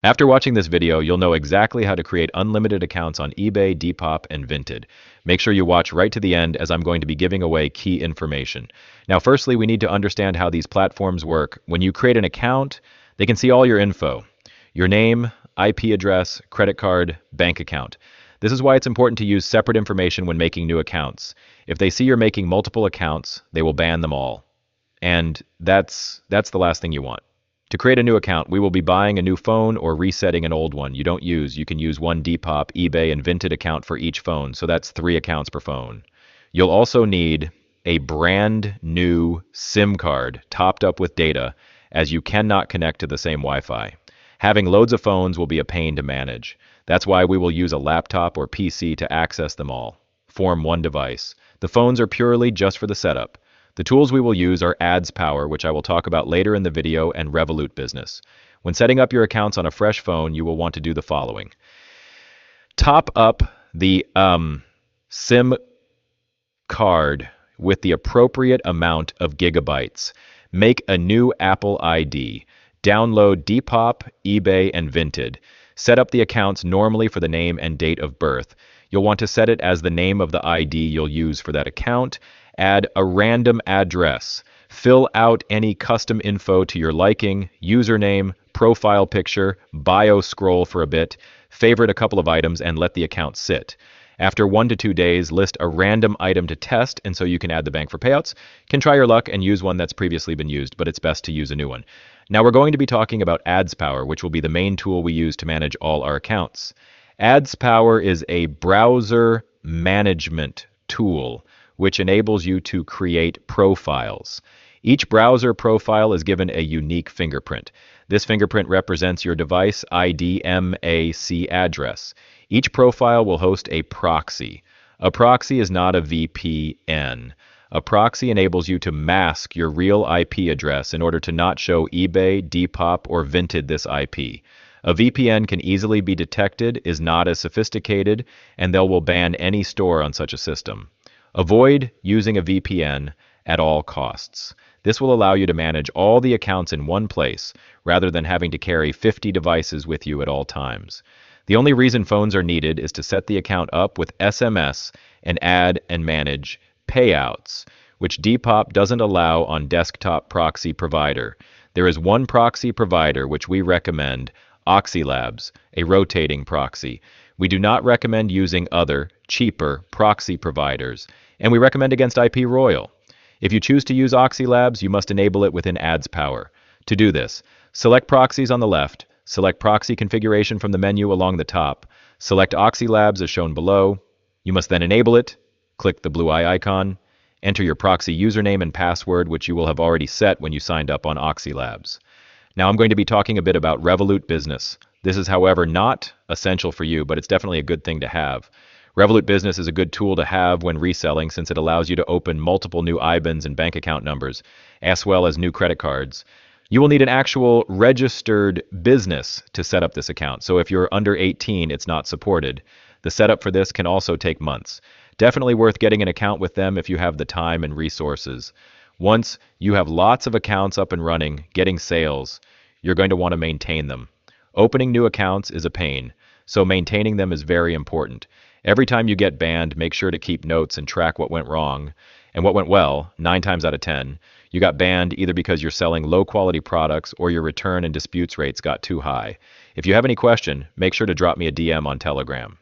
After watching this video, you'll know exactly how to create unlimited accounts on eBay, Depop, and Vinted. Make sure you watch right to the end as I'm going to be giving away key information. Now, firstly, we need to understand how these platforms work. When you create an account, they can see all your info: your name, IP address, credit card, bank account. This is why it's important to use separate information when making new accounts. If they see you're making multiple accounts, they will ban them all. And that's the last thing you want. To create a new account, we will be buying a new phone or resetting an old one you don't use. You can use one Depop, eBay, and Vinted account for each phone, so that's 3 accounts per phone. You'll also need a brand new SIM card topped up with data, as you cannot connect to the same Wi-Fi. Having loads of phones will be a pain to manage. That's why we will use a laptop or PC to access them all. Form one device. The phones are purely just for the setup. The tools we will use are Ads Power, which I will talk about later in the video, and Revolut Business. When setting up your accounts on a fresh phone, you will want to do the following. Top up the SIM card with the appropriate amount of gigabytes. Make a new Apple ID. Download Depop, eBay, and Vinted. Set up the accounts normally for the name and date of birth. You'll want to set it as the name of the ID you'll use for that account. Add a random address. Fill out any custom info to your liking: username, profile picture, bio scroll for a bit, favorite a couple of items, and let the account sit. After 1 to 2 days, list a random item to test, and so you can add the bank for payouts. Can try your luck and use one that's previously been used, but it's best to use a new one. Now we're going to be talking about Ads Power, which will be the main tool we use to manage all our accounts. Ads Power is a browser management tool which enables you to create profiles. Each browser profile is given a unique fingerprint. This fingerprint represents your device ID MAC address. Each profile will host a proxy. A proxy is not a VPN. A proxy enables you to mask your real IP address in order to not show eBay, Depop, or Vinted this IP. A VPN can easily be detected, is not as sophisticated, and they will ban any store on such a system. Avoid using a VPN at all costs. This will allow you to manage all the accounts in one place, rather than having to carry 50 devices with you at all times. The only reason phones are needed is to set the account up with SMS and add and manage payouts, which Depop doesn't allow on desktop proxy provider. There is one proxy provider which we recommend, Oxylabs, a rotating proxy. We do not recommend using other, cheaper proxy providers, and we recommend against IP Royal. If you choose to use Oxylabs, you must enable it within Ads Power. To do this, select Proxies on the left, select Proxy Configuration from the menu along the top, select Oxylabs as shown below. You must then enable it, click the blue eye icon, enter your proxy username and password, which you will have already set when you signed up on Oxylabs. Now I'm going to be talking a bit about Revolut Business. This is, however, not essential for you, but it's definitely a good thing to have. Revolut Business is a good tool to have when reselling, since it allows you to open multiple new IBANs and bank account numbers, as well as new credit cards. You will need an actual registered business to set up this account, so if you're under 18, it's not supported. The setup for this can also take months. Definitely worth getting an account with them if you have the time and resources. Once you have lots of accounts up and running, getting sales, you're going to want to maintain them. Opening new accounts is a pain, so maintaining them is very important. Every time you get banned, make sure to keep notes and track what went wrong and what went well. 9 times out of 10, you got banned either because you're selling low-quality products or your return and disputes rates got too high. If you have any question, make sure to drop me a DM on Telegram.